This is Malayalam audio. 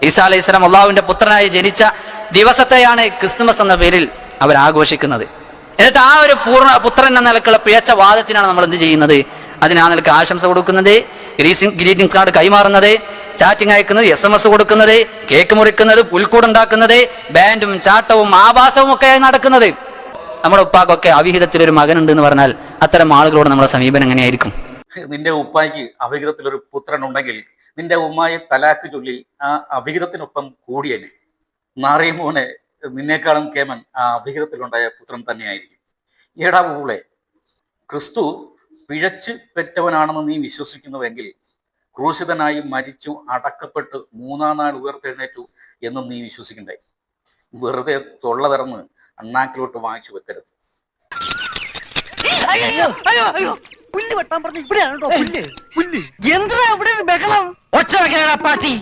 ഈസാ അലൈഹിസ്സലാം അള്ളാഹുവിന്റെ പുത്രനായി ജനിച്ച ദിവസത്തെയാണ് ക്രിസ്തുമസ് എന്ന പേരിൽ അവർ ആഘോഷിക്കുന്നത്. എന്നിട്ട് ആ ഒരു പുത്രൻ എന്ന നിലക്കുള്ള പിഴച്ച വാദത്തിനാണ് നമ്മൾ എന്ത് ചെയ്യുന്നത്? അതിനാ നിലക്ക് ആശംസ കൊടുക്കുന്നത്, ഗ്രീറ്റിംഗ്സ് കാർഡ് കൈമാറുന്നത്, ചാറ്റിംഗ് അയക്കുന്നത്, SMS കൊടുക്കുന്നത്, കേക്ക് മുറിക്കുന്നത്, പുൽക്കൂടുണ്ടാക്കുന്നത്, ബാൻഡും ചാട്ടവും ആഭാസവും ഒക്കെ നടക്കുന്നത്. നമ്മുടെ ഉപ്പാക്കൊക്കെ അവിഹിതത്തിലൊരു മകനുണ്ട് എന്ന് പറഞ്ഞാൽ അത്തരം ആളുകളോട് നമ്മുടെ സമീപനം എങ്ങനെയായിരിക്കും? നിന്റെ ഉപ്പായ്ക്ക് അവിഹിതത്തിലൊരു പുത്രൻ ഉണ്ടെങ്കിൽ നിന്റെ ഉമ്മായി തലാക്ക് ചൊല്ലി ആ അവിഹിതത്തിനൊപ്പം കൂടിയല്ലേ. നാറിയമോനെ, നിന്നേക്കാളും കേമൻ ആ അവിഹിതത്തിലുണ്ടായ പുത്രൻ തന്നെയായിരിക്കും. ഏടാ പൂളെ, ക്രിസ്തു പിഴച്ചു പെറ്റവനാണെന്ന് നീ വിശ്വസിക്കുന്നുവെങ്കിൽ ക്രൂശിതനായി മരിച്ചു അടക്കപ്പെട്ട് മൂന്നാം നാൾ ഉയർത്തെഴുന്നേറ്റു എന്നും നീ വിശ്വസിക്കണ്ടേ. വെറുതെ തൊള്ള തുറന്ന് അണ്ണാക്കിലോട്ട് വാങ്ങിച്ചു വെക്കരുത്. പുല്ല് വെട്ടാൻ പറഞ്ഞു ഇവിടെയാണോ പുല്ല്? എന്താ ഇവിടെ ബഹളം? ഒച്ച വെക്കണ പാട്ടി.